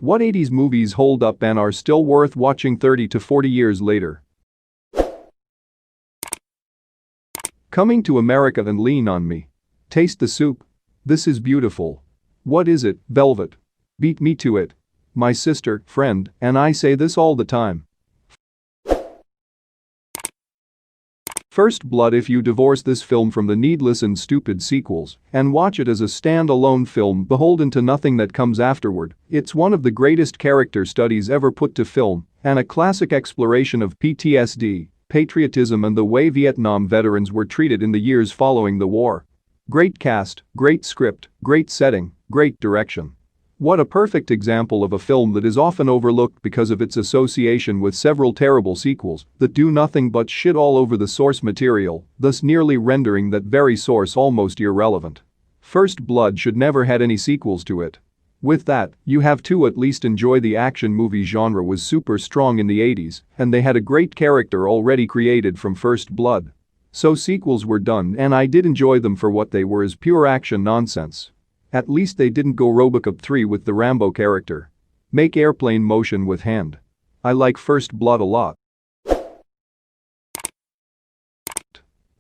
What 80s movies hold up and are still worth watching 30 to 40 years later? Coming to America and Lean on Me. Taste the soup. This is beautiful. What is it, Velvet? Beat me to it. My sister, friend, and I say this all the time. First Blood. If you divorce this film from the needless and stupid sequels and watch it as a stand-alone film beholden to nothing that comes afterward, it's one of the greatest character studies ever put to film and a classic exploration of PTSD, patriotism and the way Vietnam veterans were treated in the years following the war. Great cast, great script, great setting, great direction. What a perfect example of a film that is often overlooked because of its association with several terrible sequels that do nothing but shit all over the source material, thus nearly rendering that very source almost irrelevant. First Blood should never had any sequels to it. With that, you have to at least enjoy the action movie genre was super strong in the 80s and they had a great character already created from First Blood. So sequels were done and I did enjoy them for what they were as pure action nonsense. At least they didn't go Robocop 3 with the Rambo character. Make airplane motion with hand. I like First Blood a lot.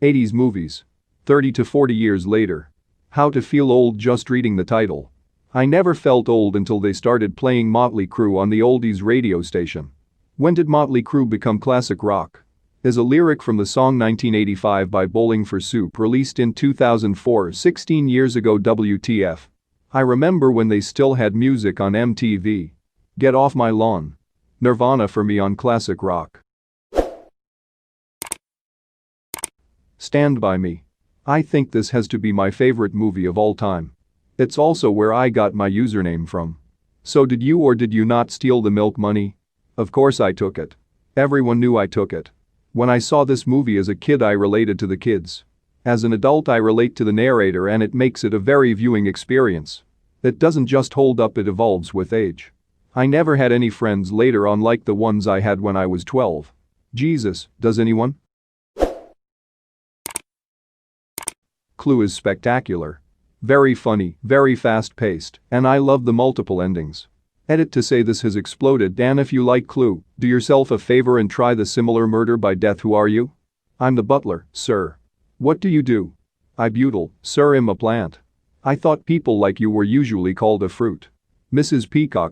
80s movies. 30 to 40 years later. How to feel old just reading the title. I never felt old until they started playing Motley Crue on the oldies radio station. When did Motley Crue become classic rock? Is a lyric from the song 1985 by Bowling for Soup released in 2004, 16 years ago. WTF. I remember when they still had music on MTV. Get Off My Lawn. Nirvana for me on classic rock. Stand By Me. I think this has to be my favorite movie of all time. It's also where I got my username from. So did you or did you not steal the milk money? Of course I took it. Everyone knew I took it. When I saw this movie as a kid I related to the kids. As an adult I relate to the narrator and it makes it a very viewing experience. It doesn't just hold up, it evolves with age. I never had any friends later on like the ones I had when I was 12. Jesus, does anyone? Clue is spectacular. Very funny, very fast-paced, and I love the multiple endings. Edit to say this has exploded. Dan, if you like Clue, do yourself a favor and try the similar Murder by Death. Who are you? I'm the butler, sir. What do you do? I butyl, sir, am a plant. I thought people like you were usually called a fruit. Mrs. Peacock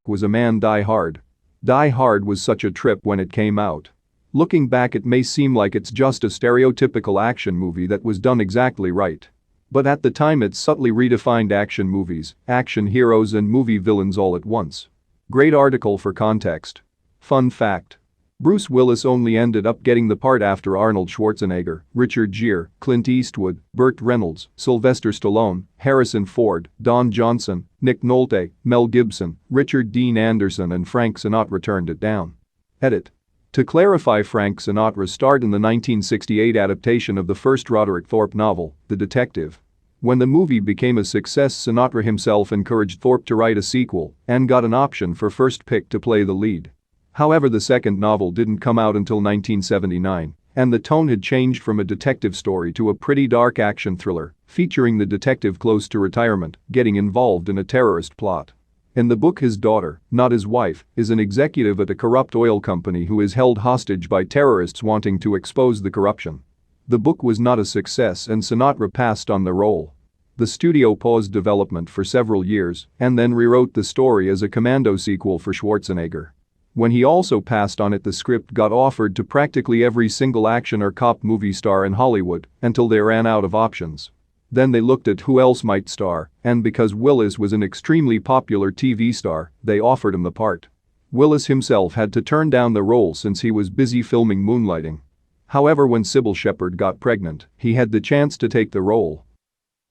was a man. Die Hard. Die Hard was such a trip when it came out. Looking back it may seem like it's just a stereotypical action movie that was done exactly right. But at the time it subtly redefined action movies, action heroes and movie villains all at once. Great article for context. Fun fact. Bruce Willis only ended up getting the part after Arnold Schwarzenegger, Richard Gere, Clint Eastwood, Burt Reynolds, Sylvester Stallone, Harrison Ford, Don Johnson, Nick Nolte, Mel Gibson, Richard Dean Anderson and Frank Sinatra turned it down. Edit. To clarify, Frank Sinatra starred in the 1968 adaptation of the first Roderick Thorpe novel, The Detective. When the movie became a success, Sinatra himself encouraged Thorpe to write a sequel and got an option for first pick to play the lead. However, the second novel didn't come out until 1979, and the tone had changed from a detective story to a pretty dark action thriller, featuring the detective close to retirement getting involved in a terrorist plot. In the book, his daughter, not his wife, is an executive at a corrupt oil company who is held hostage by terrorists wanting to expose the corruption. The book was not a success and Sinatra passed on the role. The studio paused development for several years and then rewrote the story as a Commando sequel for Schwarzenegger. When he also passed on it, the script got offered to practically every single action or cop movie star in Hollywood until they ran out of options. Then they looked at who else might star, and because Willis was an extremely popular TV star, they offered him the part. Willis himself had to turn down the role since he was busy filming Moonlighting. However, when Sybil Shepherd got pregnant, he had the chance to take the role.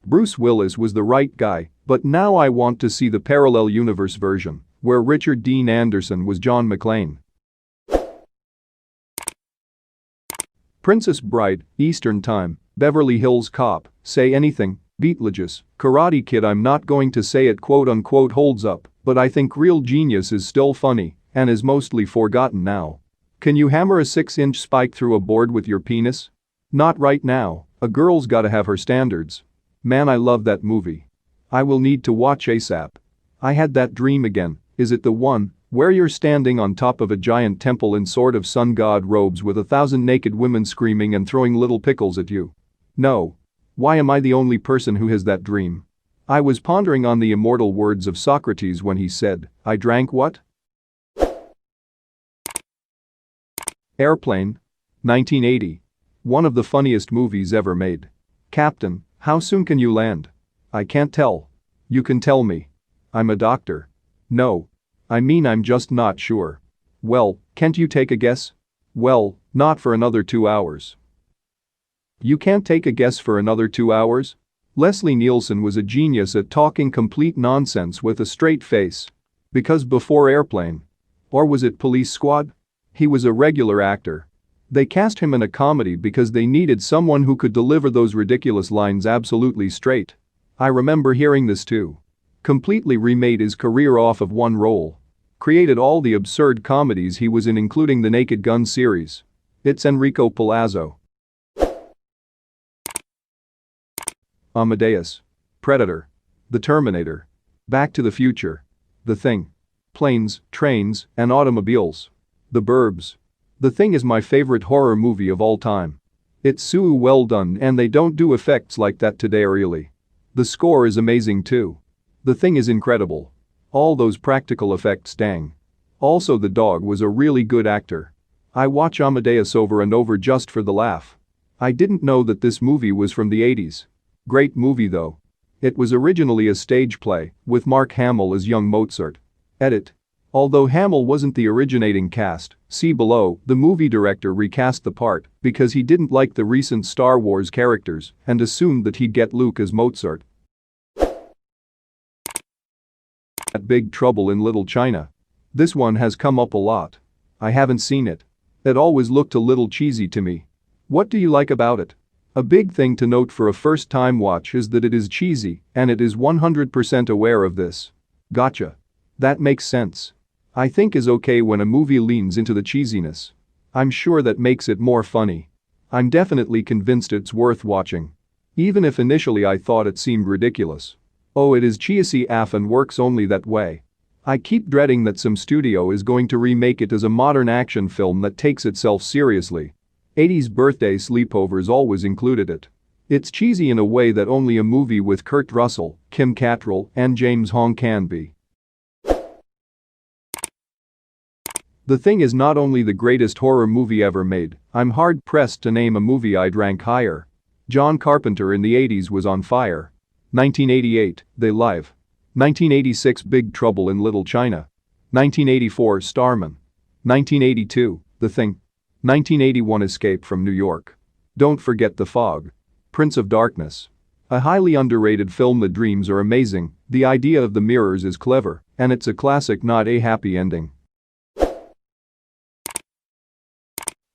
Bruce Willis was the right guy, but now I want to see the parallel universe version, where Richard Dean Anderson was John McClane. Princess Bride, Eastern Time, Beverly Hills Cop, Say Anything, Beetlejuice, Karate Kid. I'm not going to say it quote unquote holds up, but I think Real Genius is still funny and is mostly forgotten now. Can you hammer a 6-inch spike through a board with your penis? Not right now, a girl's gotta have her standards. Man, I love that movie. I will need to watch ASAP. I had that dream again. Is it the one where you're standing on top of a giant temple in sort of sun god robes with 1,000 naked women screaming and throwing little pickles at you? No. Why am I the only person who has that dream? I was pondering on the immortal words of Socrates when he said, I drank what? Airplane. 1980. One of the funniest movies ever made. Captain, how soon can you land? I can't tell. You can tell me. I'm a doctor. No. I mean I'm just not sure. Well, can't you take a guess? Well, not for another 2 hours. You can't take a guess for another 2 hours? Leslie Nielsen was a genius at talking complete nonsense with a straight face. Because before Airplane. Or was it Police Squad? He was a regular actor. They cast him in a comedy because they needed someone who could deliver those ridiculous lines absolutely straight. I remember hearing this too. Completely remade his career off of one role. Created all the absurd comedies he was in, including the Naked Gun series. It's Enrico Palazzo. Amadeus. Predator. The Terminator. Back to the Future. The Thing. Planes, trains, and automobiles. The Burbs. The Thing is my favorite horror movie of all time. It's so well done and they don't do effects like that today really. The score is amazing too. The Thing is incredible. All those practical effects, dang. Also the dog was a really good actor. I watch Amadeus over and over just for the laugh. I didn't know that this movie was from the 80's. Great movie though. It was originally a stage play with Mark Hamill as young Mozart. Edit. Although Hamill wasn't the originating cast, see below, the movie director recast the part because he didn't like the recent Star Wars characters and assumed that he'd get Luke as Mozart. At Big Trouble in Little China. This one has come up a lot. I haven't seen it. It always looked a little cheesy to me. What do you like about it? A big thing to note for a first-time watch is that it is cheesy and it is 100% aware of this. Gotcha. That makes sense. I think is okay when a movie leans into the cheesiness. I'm sure that makes it more funny. I'm definitely convinced it's worth watching. Even if initially I thought it seemed ridiculous. Oh, it is cheesy AF and works only that way. I keep dreading that some studio is going to remake it as a modern action film that takes itself seriously. 80's Birthday Sleepovers always included it. It's cheesy in a way that only a movie with Kurt Russell, Kim Cattrall, and James Hong can be. The Thing is not only the greatest horror movie ever made, I'm hard-pressed to name a movie I'd rank higher. John Carpenter in the 80's was on fire. 1988, They Live. 1986, Big Trouble in Little China. 1984, Starman. 1982, The Thing. 1981, Escape from New York. Don't forget The Fog. Prince of Darkness. A highly underrated film. The dreams are amazing, the idea of the mirrors is clever, and it's a classic, not a happy ending.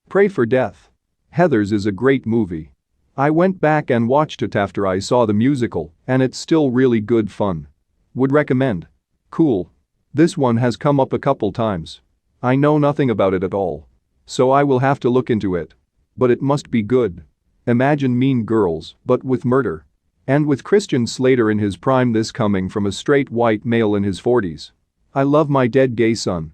Pray for Death. Heathers is a great movie. I went back and watched it after I saw the musical, and it's still really good fun. Would recommend. Cool. This one has come up a couple times. I know nothing about it at all. So I will have to look into it. But it must be good. Imagine Mean Girls, but with murder. And with Christian Slater in his prime, this coming from a straight white male in his 40s. I love my dead gay son.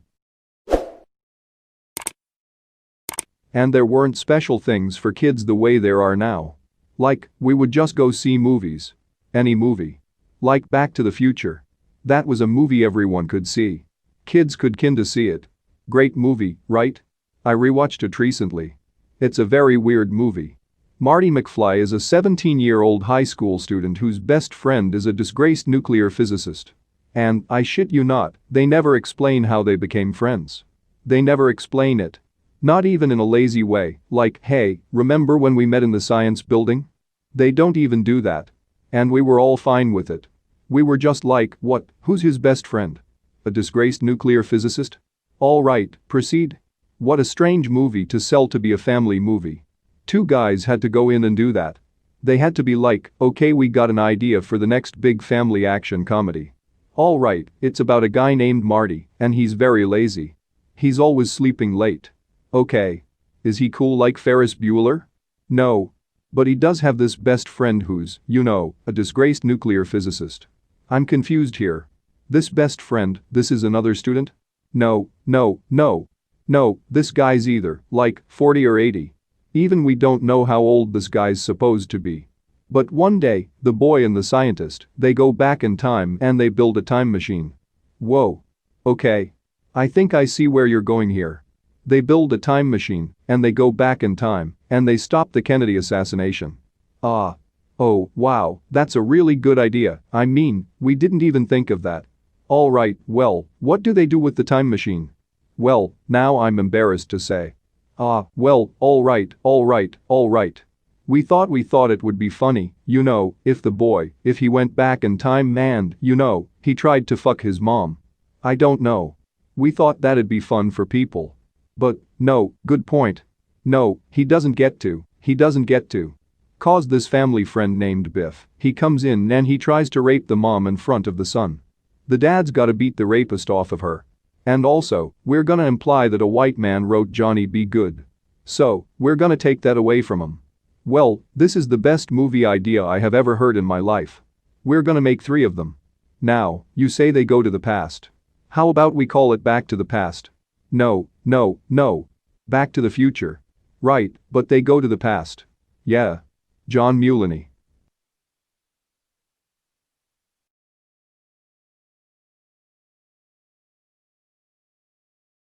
And there weren't special things for kids the way there are now. Like, we would just go see movies. Any movie. Like Back to the Future. That was a movie everyone could see. Kids could kinda see it. Great movie, right? I rewatched it recently. It's a very weird movie. Marty McFly is a 17-year-old high school student whose best friend is a disgraced nuclear physicist. And, I shit you not, they never explain how they became friends. They never explain it. Not even in a lazy way, like, hey, remember when we met in the science building? They don't even do that. And we were all fine with it. We were just like, what, who's his best friend? A disgraced nuclear physicist? All right, proceed. What a strange movie to sell to be a family movie. Two guys had to go in and do that. They had to be like, okay, we got an idea for the next big family action comedy. All right, it's about a guy named Marty, and he's very lazy. He's always sleeping late. Okay. Is he cool like Ferris Bueller? No. But he does have this best friend who's, you know, a disgraced nuclear physicist. I'm confused here. This best friend, this is another student? No, no, no. No, this guy's either, like, 40 or 80. Even we don't know how old this guy's supposed to be. But one day, the boy and the scientist, they go back in time and they build a time machine. Whoa. Okay. I think I see where you're going here. They build a time machine, and they go back in time, and they stop the Kennedy assassination. Ah. Oh, wow, that's a really good idea. I mean, we didn't even think of that. Alright, well, what do they do with the time machine? Well, now I'm embarrassed to say. Ah, well, alright. We thought it would be funny, you know, if the boy, if he went back in time and, you know, he tried to fuck his mom. I don't know. We thought that'd be fun for people. But, no, good point. No, he doesn't get to. Cause this family friend named Biff, he comes in and he tries to rape the mom in front of the son. The dad's gotta beat the rapist off of her. And also, we're gonna imply that a white man wrote Johnny Be Good. So, we're gonna take that away from him. Well, this is the best movie idea I have ever heard in my life. We're gonna make 3 of them. Now, you say they go to the past. How about we call it Back to the Past? No. Back to the Future. Right, but they go to the past. Yeah. John Mulaney.